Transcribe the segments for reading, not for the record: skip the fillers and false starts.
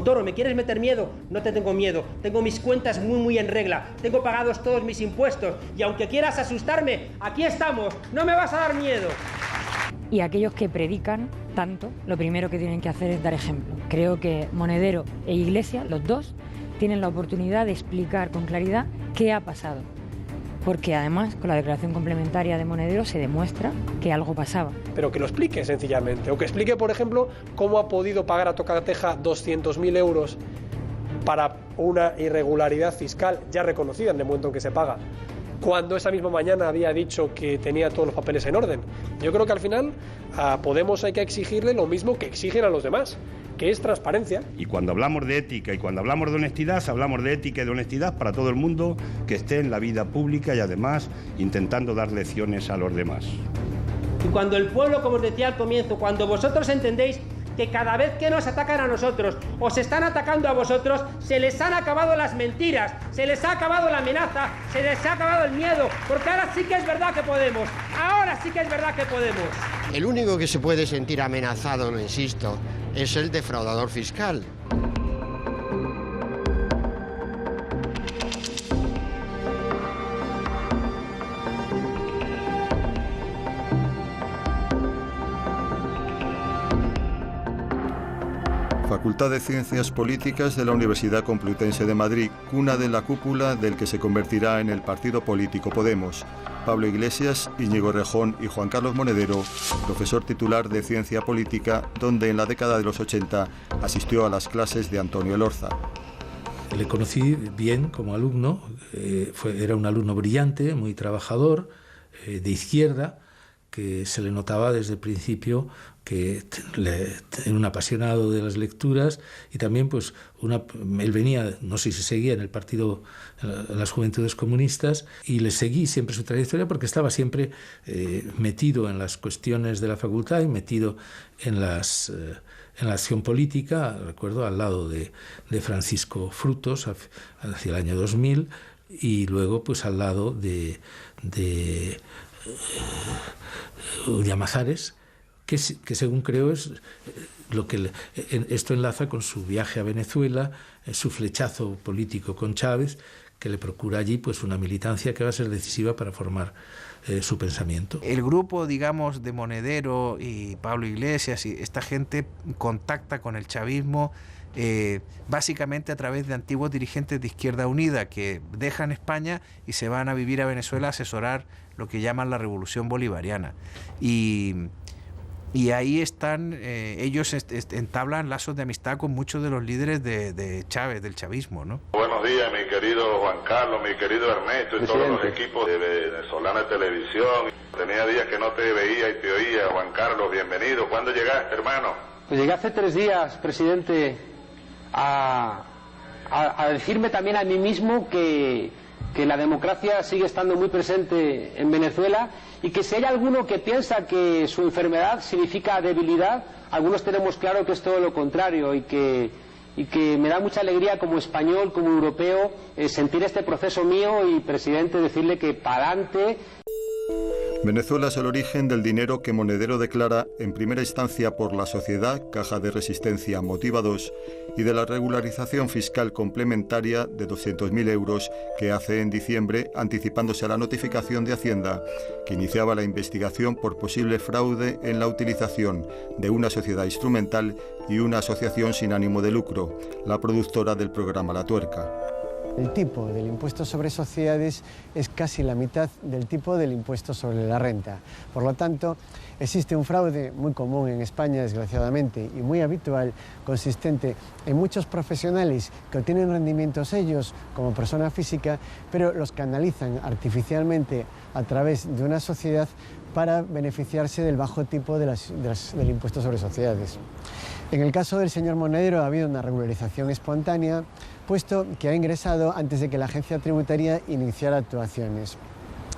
Montoro, ¿me quieres meter miedo? No te tengo miedo, tengo mis cuentas muy en regla, tengo pagados todos mis impuestos y aunque quieras asustarme, aquí estamos, no me vas a dar miedo. Y aquellos que predican tanto, lo primero que tienen que hacer es dar ejemplo. Creo que Monedero e Iglesias, los dos, tienen la oportunidad de explicar con claridad qué ha pasado. Porque además, con la declaración complementaria de Monedero se demuestra que algo pasaba. Pero que lo explique sencillamente, o que explique, por ejemplo, cómo ha podido pagar a tocateja 200.000 euros para una irregularidad fiscal ya reconocida en el momento en que se paga, cuando esa misma mañana había dicho que tenía todos los papeles en orden. Yo creo que al final a Podemos hay que exigirle lo mismo que exigen a los demás, que es transparencia. Y cuando hablamos de ética y cuando hablamos de honestidad, hablamos de ética y de honestidad para todo el mundo que esté en la vida pública y además intentando dar lecciones a los demás. Y cuando el pueblo, como os decía al comienzo, cuando vosotros entendéis que cada vez que nos atacan a nosotros o se están atacando a vosotros, se les han acabado las mentiras, se les ha acabado la amenaza, se les ha acabado el miedo, porque ahora sí que es verdad que podemos, ahora sí que es verdad que podemos. El único que se puede sentir amenazado, lo insisto, es el defraudador fiscal. Facultad de Ciencias Políticas de la Universidad Complutense de Madrid, cuna de la cúpula del que se convertirá en el partido político Podemos. Pablo Iglesias, Íñigo Errejón y Juan Carlos Monedero, profesor titular de Ciencia Política, donde en la década de los 80 asistió a las clases de Antonio Elorza. Le conocí bien como alumno, era un alumno brillante, muy trabajador, de izquierda, que se le notaba desde el principio que era un apasionado de las lecturas y también pues él venía, no sé si seguía en el partido, en las Juventudes Comunistas, y le seguí siempre su trayectoria porque estaba siempre metido en las cuestiones de la facultad y metido en la acción política, recuerdo, al lado de Francisco Frutos hacia el año 2000 y luego pues al lado de Llamazares, que según creo es lo que esto enlaza con su viaje a Venezuela, su flechazo político con Chávez, que le procura allí pues una militancia que va a ser decisiva para formar su pensamiento. El grupo, digamos, de Monedero y Pablo Iglesias y esta gente contacta con el chavismo básicamente a través de antiguos dirigentes de Izquierda Unida que dejan España y se van a vivir a Venezuela a asesorar lo que llaman la revolución bolivariana. Y ahí están, ellos entablan lazos de amistad con muchos de los líderes de Chávez, del chavismo, ¿no? Buenos días, mi querido Juan Carlos, mi querido Ernesto y todos los equipos de Venezolana Televisión. Tenía días que no te veía y te oía. Juan Carlos, bienvenido. ¿Cuándo llegaste, hermano? Pues llegué hace 3 días, presidente, a decirme también a mí mismo que la democracia sigue estando muy presente en Venezuela y que si hay alguno que piensa que su enfermedad significa debilidad, algunos tenemos claro que es todo lo contrario y que me da mucha alegría como español, como europeo, sentir este proceso mío y, presidente, decirle que para adelante. Venezuela es el origen del dinero que Monedero declara en primera instancia por la sociedad, caja de resistencia Motiva 2, y de la regularización fiscal complementaria de 200.000 euros que hace en diciembre, anticipándose a la notificación de Hacienda, que iniciaba la investigación por posible fraude en la utilización de una sociedad instrumental y una asociación sin ánimo de lucro, la productora del programa La Tuerca. El tipo del impuesto sobre sociedades es casi la mitad del tipo del impuesto sobre la renta. Por lo tanto, existe un fraude muy común en España, desgraciadamente, y muy habitual, consistente en muchos profesionales que obtienen rendimientos ellos como persona física, pero los canalizan artificialmente a través de una sociedad para beneficiarse del bajo tipo del impuesto sobre sociedades. En el caso del señor Monedero ha habido una regularización espontánea, puesto que ha ingresado antes de que la agencia tributaria iniciara actuaciones.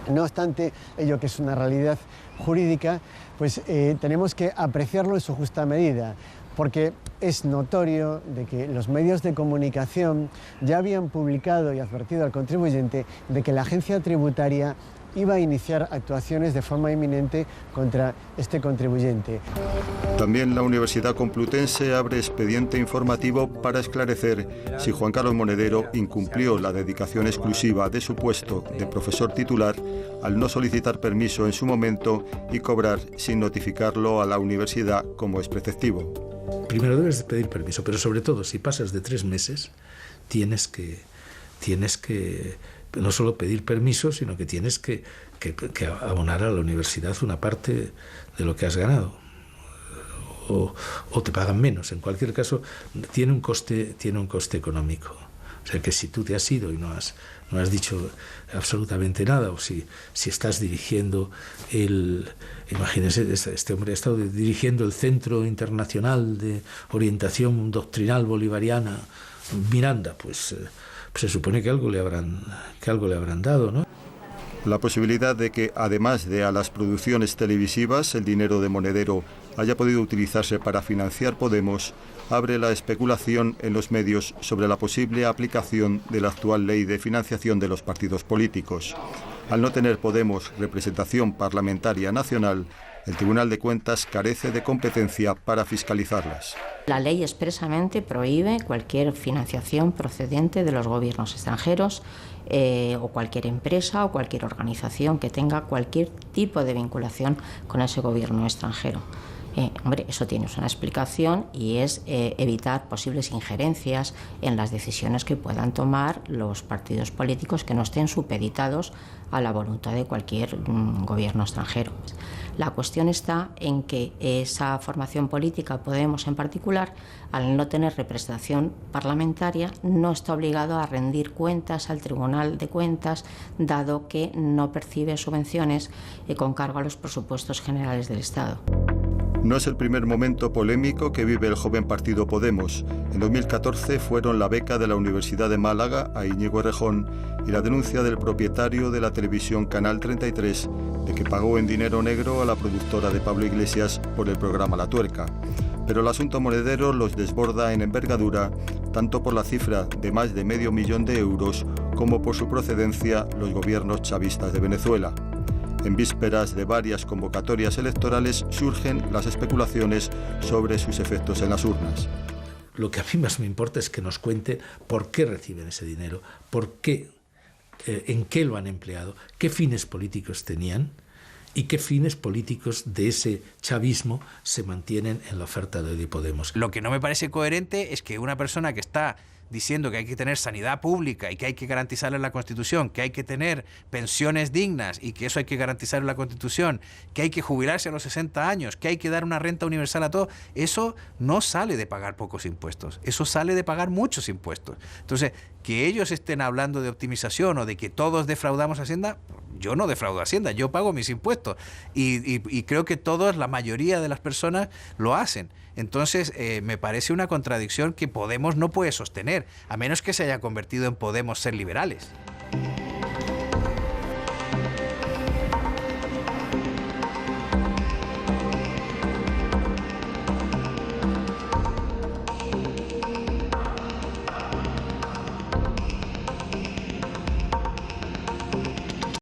No obstante, ello que es una realidad jurídica, pues tenemos que apreciarlo en su justa medida, porque es notorio de que los medios de comunicación ya habían publicado y advertido al contribuyente de que la agencia tributaria iba a iniciar actuaciones de forma inminente contra este contribuyente. También la Universidad Complutense abre expediente informativo para esclarecer si Juan Carlos Monedero incumplió la dedicación exclusiva de su puesto de profesor titular al no solicitar permiso en su momento y cobrar sin notificarlo a la universidad, como es preceptivo. Primero debes pedir permiso, pero sobre todo si pasas de 3 meses tienes que no solo pedir permiso, sino que tienes que abonar a la universidad una parte de lo que has ganado. O te pagan menos. En cualquier caso, tiene un coste económico. O sea que si tú te has ido y no has dicho absolutamente nada, o si estás dirigiendo imagínense, este hombre ha estado dirigiendo el Centro Internacional de Orientación Doctrinal Bolivariana Miranda, pues se supone que algo le habrán dado, ¿no? La posibilidad de que, además de a las producciones televisivas, el dinero de Monedero haya podido utilizarse para financiar Podemos, abre la especulación en los medios sobre la posible aplicación de la actual ley de financiación de los partidos políticos. Al no tener Podemos representación parlamentaria nacional, el Tribunal de Cuentas carece de competencia para fiscalizarlas. La ley expresamente prohíbe cualquier financiación procedente de los gobiernos extranjeros o cualquier empresa o cualquier organización que tenga cualquier tipo de vinculación con ese gobierno extranjero. Hombre, eso tiene una explicación y es evitar posibles injerencias en las decisiones que puedan tomar los partidos políticos que no estén supeditados a la voluntad de cualquier gobierno extranjero. La cuestión está en que esa formación política, Podemos en particular, al no tener representación parlamentaria, no está obligado a rendir cuentas al Tribunal de Cuentas, dado que no percibe subvenciones con cargo a los presupuestos generales del Estado. No es el primer momento polémico que vive el joven partido Podemos. En 2014 fueron la beca de la Universidad de Málaga a Íñigo Errejón y la denuncia del propietario de la televisión Canal 33 de que pagó en dinero negro a la productora de Pablo Iglesias por el programa La Tuerca. Pero el asunto Monedero los desborda en envergadura, tanto por la cifra de más de $500.000 de euros como por su procedencia los gobiernos chavistas de Venezuela. En vísperas de varias convocatorias electorales surgen las especulaciones sobre sus efectos en las urnas. Lo que a mí más me importa es que nos cuente por qué reciben ese dinero, por qué, en qué lo han empleado, qué fines políticos tenían y qué fines políticos de ese chavismo se mantienen en la oferta de Podemos. Lo que no me parece coherente es que una persona que está diciendo que hay que tener sanidad pública y que hay que garantizarla en la Constitución, que hay que tener pensiones dignas y que eso hay que garantizar en la Constitución, que hay que jubilarse a los 60 años, que hay que dar una renta universal a todos, eso no sale de pagar pocos impuestos, eso sale de pagar muchos impuestos. Entonces, que ellos estén hablando de optimización o de que todos defraudamos Hacienda, yo no defraudo Hacienda, yo pago mis impuestos y creo que todos, la mayoría de las personas lo hacen. Entonces, me parece una contradicción que Podemos no puede sostener, a menos que se haya convertido en Podemos ser liberales.